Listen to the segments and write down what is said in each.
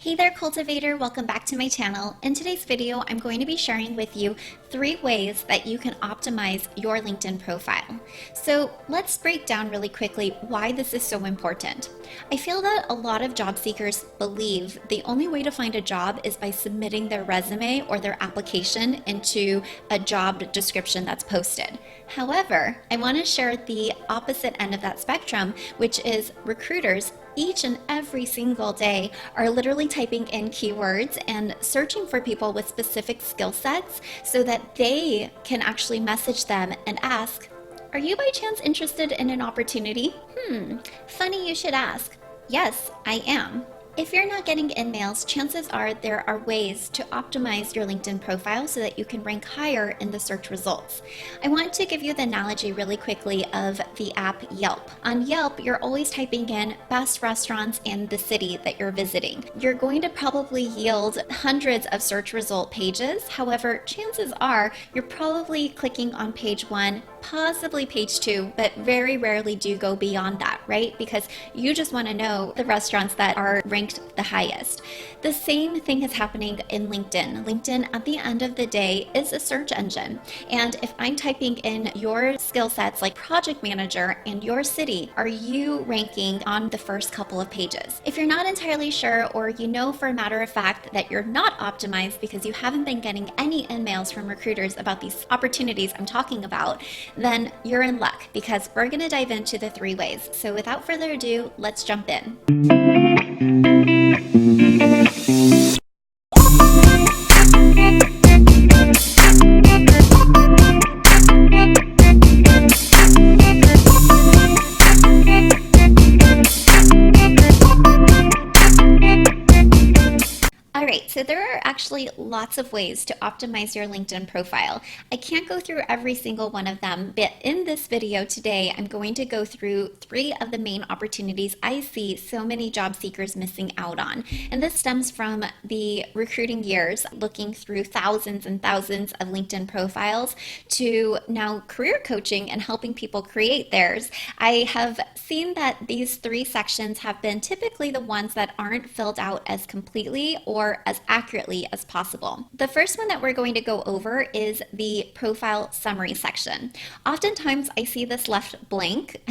Hey there, cultivator, welcome back to my channel. In today's video, I'm going to be sharing with you 3 ways that you can optimize your LinkedIn profile. So let's break down really quickly why this is so important. I feel that a lot of job seekers believe the only way to find a job is by submitting their resume or their application into a job description that's posted. However, I want to share the opposite end of that spectrum, which is recruiters each and every single day are literally typing in keywords and searching for people with specific skill sets so that they can actually message them and ask, "Are you by chance interested in an opportunity?" Funny you should ask. Yes, I am. If you're not getting in-mails, chances are there are ways to optimize your LinkedIn profile so that you can rank higher in the search results. I want to give you the analogy really quickly of the app Yelp. On Yelp, you're always typing in best restaurants in the city that you're visiting. You're going to probably yield hundreds of search result pages. However, chances are you're probably clicking on page 1, possibly page 2, but very rarely do go beyond that, right? Because you just want to know the restaurants that are ranked the highest. The same thing is happening in LinkedIn. LinkedIn, at the end of the day, is a search engine. And if I'm typing in your skill sets like project manager and your city, are you ranking on the first couple of pages? If you're not entirely sure, or you know for a matter of fact that you're not optimized because you haven't been getting any emails from recruiters about these opportunities I'm talking about, then you're in luck, because we're going to dive into the 3 ways. So without further ado, let's jump in. Alright, so there are actually lots of ways to optimize your LinkedIn profile. I can't go through every single one of them, but in this video today, I'm going to go through 3 of the main opportunities I see so many job seekers missing out on. And this stems from the recruiting years, looking through thousands and thousands of LinkedIn profiles, to now career coaching and helping people create theirs. I have seen that these 3 sections have been typically the ones that aren't filled out as completely or as accurately as possible. The first one that we're going to go over is the profile summary section. Oftentimes I see this left blank,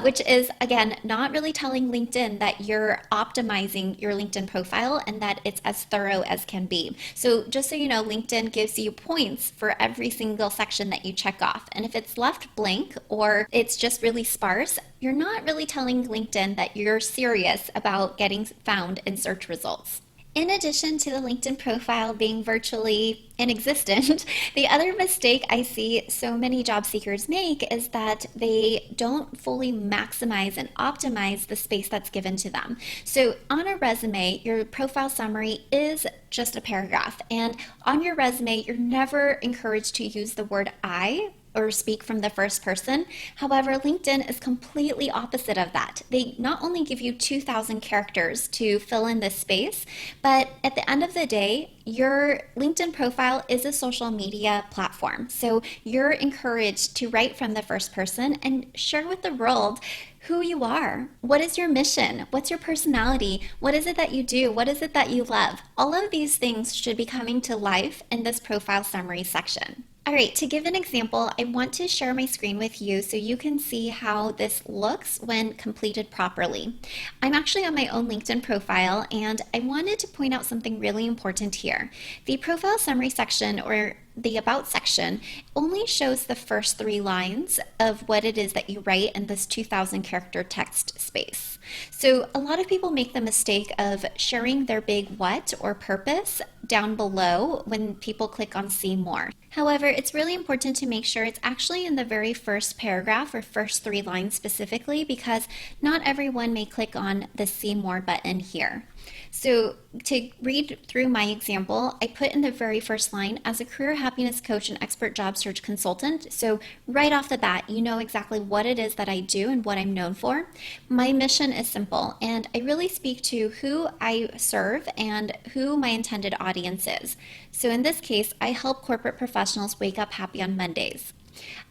which is, again, not really telling LinkedIn that you're optimizing your LinkedIn profile and that it's as thorough as can be. So just so you know, LinkedIn gives you points for every single section that you check off. And if it's left blank or it's just really sparse, you're not really telling LinkedIn that you're serious about getting found in search results. In addition to the LinkedIn profile being virtually inexistent, the other mistake I see so many job seekers make is that they don't fully maximize and optimize the space that's given to them. So on a resume, your profile summary is just a paragraph, and on your resume, you're never encouraged to use the word "I" or speak from the first person. However, LinkedIn is completely opposite of that. They not only give you 2,000 characters to fill in this space, but at the end of the day, your LinkedIn profile is a social media platform. So you're encouraged to write from the first person and share with the world who you are. What is your mission? What's your personality? What is it that you do? What is it that you love? All of these things should be coming to life in this profile summary section. All right, to give an example, I want to share my screen with you so you can see how this looks when completed properly. I'm actually on my own LinkedIn profile, and I wanted to point out something really important here. The profile summary section, or the About section, only shows the first 3 lines of what it is that you write in this 2,000 character text space. So a lot of people make the mistake of sharing their big what or purpose down below when people click on see more. However, it's really important to make sure it's actually in the very first paragraph or first 3 lines specifically, because not everyone may click on the see more button here. So to read through my example, I put in the very first line, "As a career happiness coach and expert job search consultant." So right off the bat, you know exactly what it is that I do and what I'm known for. My mission is simple, and I really speak to who I serve and who my intended audience is. So in this case, I help corporate professionals wake up happy on Mondays.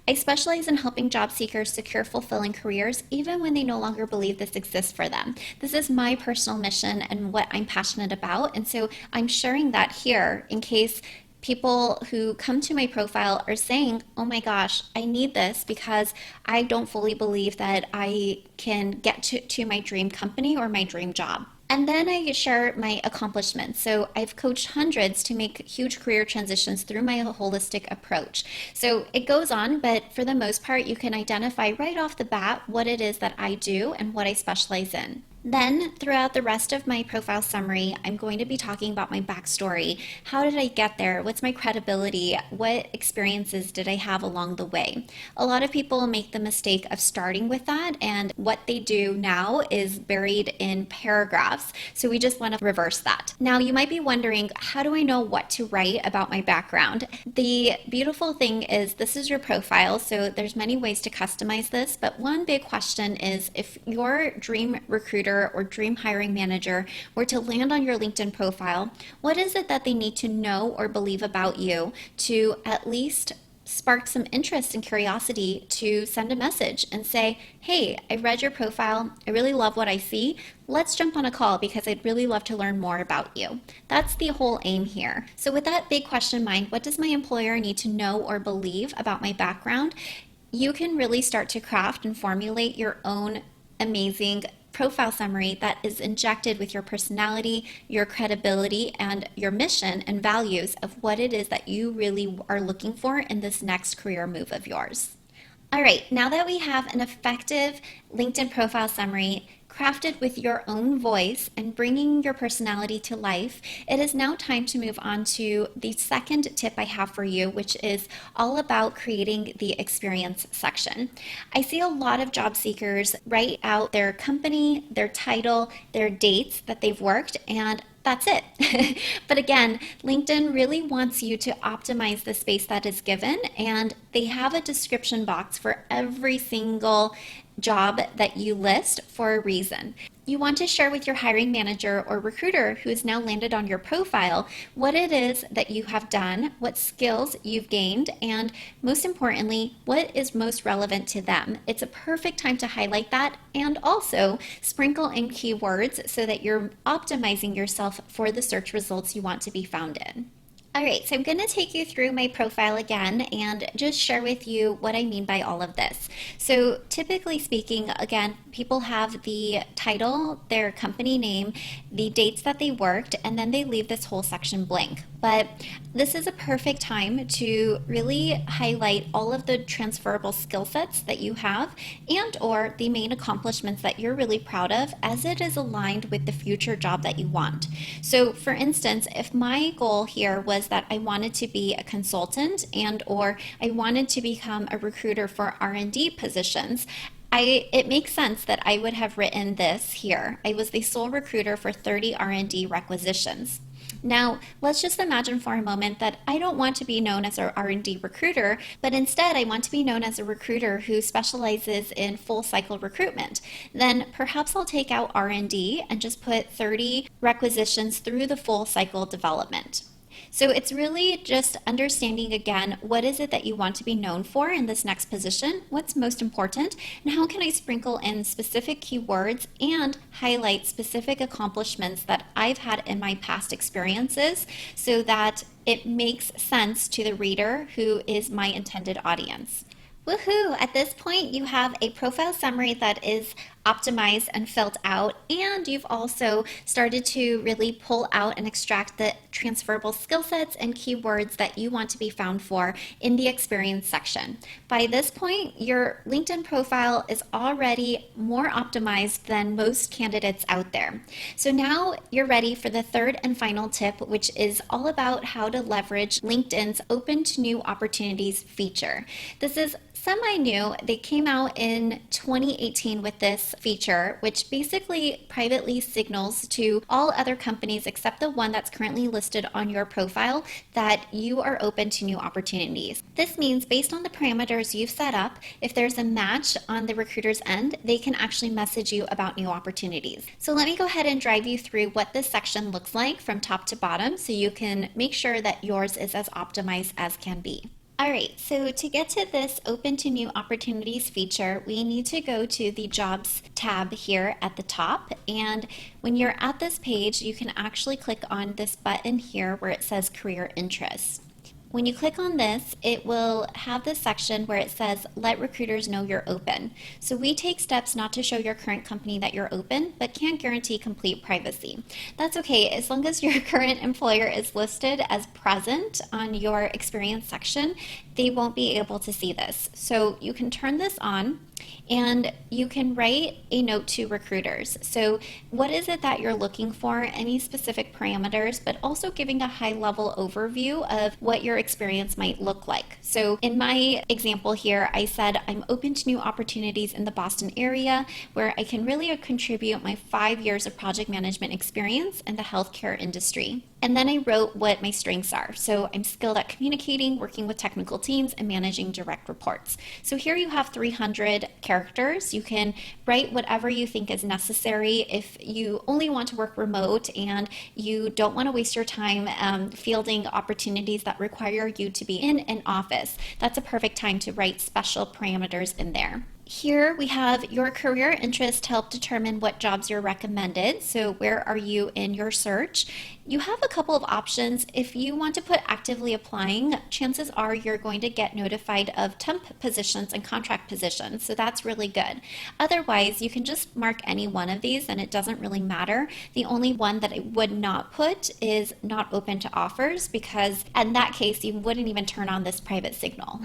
I specialize in helping job seekers secure fulfilling careers even when they no longer believe this exists for them. This is my personal mission and what I'm passionate about. And so I'm sharing that here in case people who come to my profile are saying, oh my gosh, I need this because I don't fully believe that I can get to my dream company or my dream job. And then I share my accomplishments. So I've coached hundreds to make huge career transitions through my holistic approach. So it goes on, but for the most part, you can identify right off the bat what it is that I do and what I specialize in. Then, throughout the rest of my profile summary, I'm going to be talking about my backstory. How did I get there? What's my credibility? What experiences did I have along the way? A lot of people make the mistake of starting with that, and what they do now is buried in paragraphs. So we just want to reverse that. Now, you might be wondering, how do I know what to write about my background? The beautiful thing is this is your profile, so there's many ways to customize this, but one big question is if your dream recruiter or dream hiring manager were to land on your LinkedIn profile, what is it that they need to know or believe about you to at least spark some interest and curiosity to send a message and say, hey, I read your profile. I really love what I see. Let's jump on a call because I'd really love to learn more about you. That's the whole aim here. So with that big question in mind, what does my employer need to know or believe about my background? You can really start to craft and formulate your own amazing profile summary that is injected with your personality, your credibility, and your mission and values of what it is that you really are looking for in this next career move of yours. All right, now that we have an effective LinkedIn profile summary crafted with your own voice and bringing your personality to life, it is now time to move on to the second tip I have for you, which is all about creating the experience section. I see a lot of job seekers write out their company, their title, their dates that they've worked, and that's it. But again, LinkedIn really wants you to optimize the space that is given, and they have a description box for every single job that you list for a reason. You want to share with your hiring manager or recruiter who has now landed on your profile what it is that you have done, what skills you've gained, and most importantly, what is most relevant to them. It's a perfect time to highlight that and also sprinkle in keywords so that you're optimizing yourself for the search results you want to be found in. All right, so I'm going to take you through my profile again and just share with you what I mean by all of this. So typically speaking, again, people have the title, their company name, the dates that they worked, and then they leave this whole section blank. But this is a perfect time to really highlight all of the transferable skill sets that you have and or the main accomplishments that you're really proud of as it is aligned with the future job that you want. So for instance, if my goal here was that I wanted to be a consultant and or I wanted to become a recruiter for R&D positions, it makes sense that I would have written this here. I was the sole recruiter for 30 R&D requisitions. Now, let's just imagine for a moment that I don't want to be known as an R&D recruiter, but instead I want to be known as a recruiter who specializes in full cycle recruitment. Then perhaps I'll take out R&D and just put 30 requisitions through the full cycle development. So it's really just understanding again, what is it that you want to be known for in this next position? What's most important? And how can I sprinkle in specific keywords and highlight specific accomplishments that I've had in my past experiences so that it makes sense to the reader who is my intended audience. Woohoo! At this point, you have a profile summary that is optimized and filled out, and you've also started to really pull out and extract the transferable skill sets and keywords that you want to be found for in the experience section. By this point, your LinkedIn profile is already more optimized than most candidates out there. So now you're ready for the third and final tip, which is all about how to leverage LinkedIn's Open to New Opportunities feature. This is semi-new. They came out in 2018 with this feature, which basically privately signals to all other companies except the one that's currently listed on your profile that you are open to new opportunities. This means based on the parameters you've set up, if there's a match on the recruiter's end, they can actually message you about new opportunities. So let me go ahead and drive you through what this section looks like from top to bottom so you can make sure that yours is as optimized as can be. All right, so to get to this Open to New Opportunities feature, we need to go to the Jobs tab here at the top. And when you're at this page, you can actually click on this button here where it says Career Interests. When you click on this, it will have this section where it says, let recruiters know you're open. So we take steps not to show your current company that you're open, but can't guarantee complete privacy. That's okay, as long as your current employer is listed as present on your experience section, they won't be able to see this. So you can turn this on and you can write a note to recruiters. So what is it that you're looking for, any specific parameters, but also giving a high level overview of what your experience might look like. So in my example here, I said I'm open to new opportunities in the Boston area where I can really contribute my 5 years of project management experience in the healthcare industry. And then I wrote what my strengths are. So I'm skilled at communicating, working with technical teams, and managing direct reports. So here you have 300 characters. You can write whatever you think is necessary. If you only want to work remote and you don't want to waste your time fielding opportunities that require you to be in an office, that's a perfect time to write special parameters in there. Here we have your career interests to help determine what jobs you're recommended. So where are you in your search? You have a couple of options. If you want to put actively applying, chances are you're going to get notified of temp positions and contract positions. So that's really good. Otherwise, you can just mark any one of these and it doesn't really matter. The only one that I would not put is not open to offers, because in that case, you wouldn't even turn on this private signal.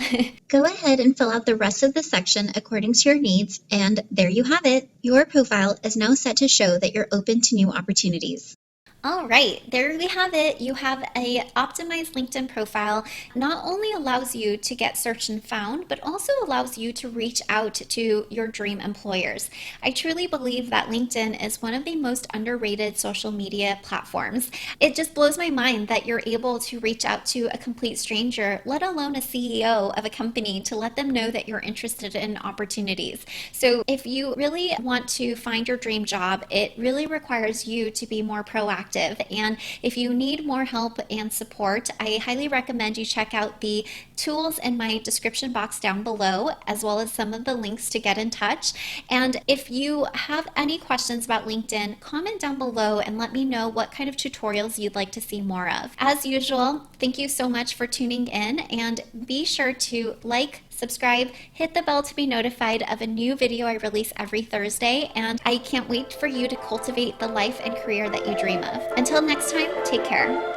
Go ahead and fill out the rest of the section according to your needs, and there you have it. Your profile is now set to show that you're open to new opportunities. All right, there we have it. You have a optimized LinkedIn profile. Not only allows you to get searched and found, but also allows you to reach out to your dream employers. I truly believe that LinkedIn is one of the most underrated social media platforms. It just blows my mind that you're able to reach out to a complete stranger, let alone a CEO of a company, to let them know that you're interested in opportunities. So if you really want to find your dream job, it really requires you to be more proactive. And if you need more help and support, I highly recommend you check out the tools in my description box down below, as well as some of the links to get in touch. And if you have any questions about LinkedIn, comment down below and let me know what kind of tutorials you'd like to see more of. As usual, thank you so much for tuning in, and be sure to like, subscribe, hit the bell to be notified of a new video I release every Thursday, and I can't wait for you to cultivate the life and career that you dream of. Until next time, take care.